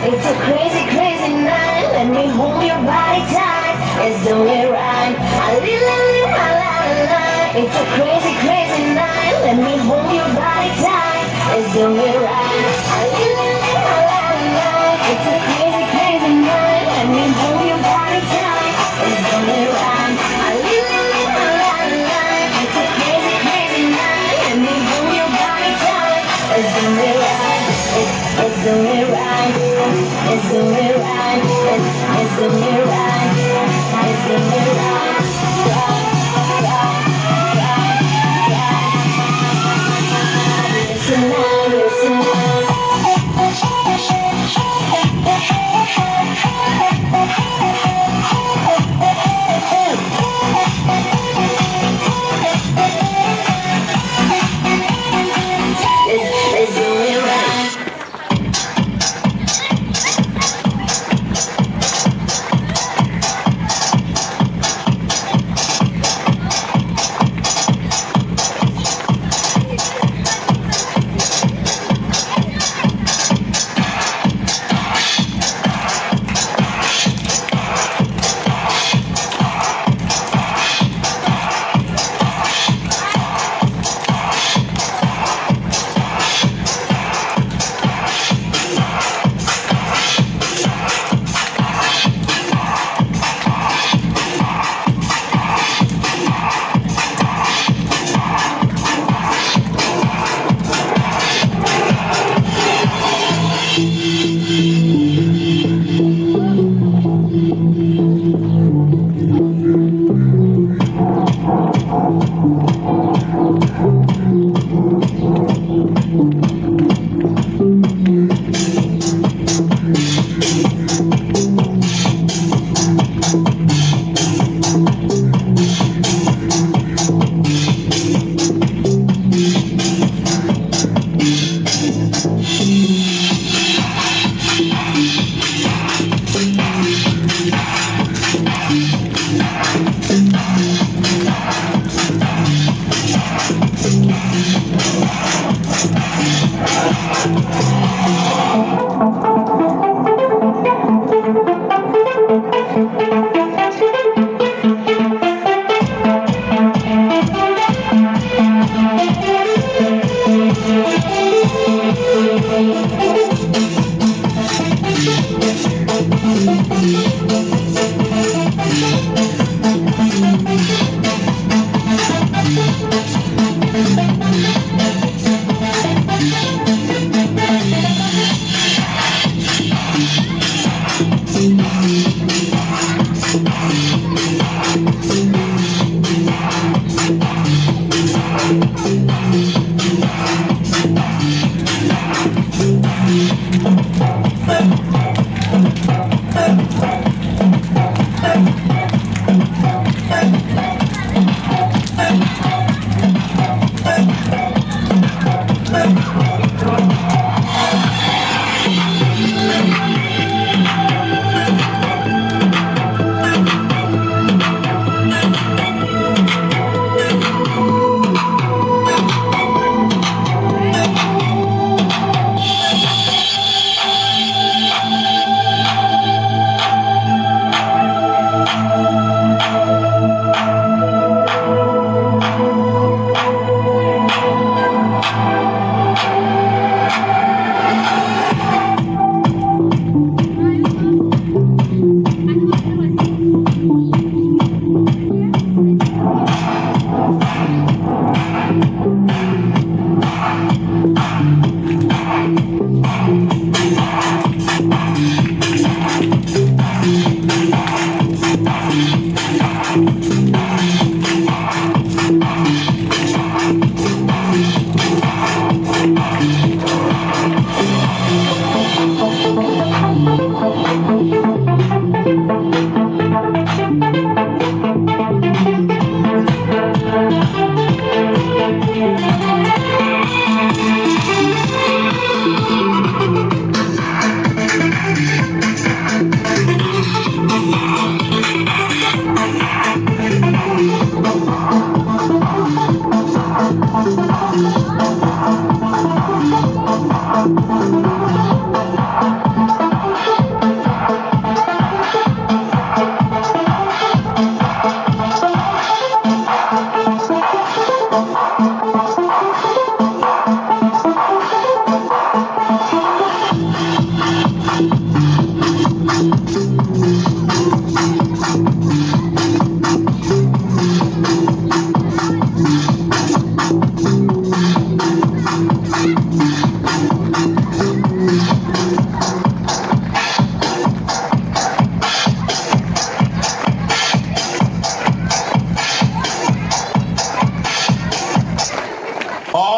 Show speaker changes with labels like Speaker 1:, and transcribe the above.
Speaker 1: It's a crazy, crazy night. Let me hold your body tight. Let's do it right. I live my life. It's a crazy, crazy night. Let me hold your body tight. Let's do it right. I live my life. It's a crazy, crazy night. Let me hold your body tight. Let's do it right. I live my life. It's a crazy, crazy night. Let me hold your body tight. Let's do it right. Let's do it right. Let's do it right. Let's do it right. Let's do it right. Listen now, listen now. Let's do it right.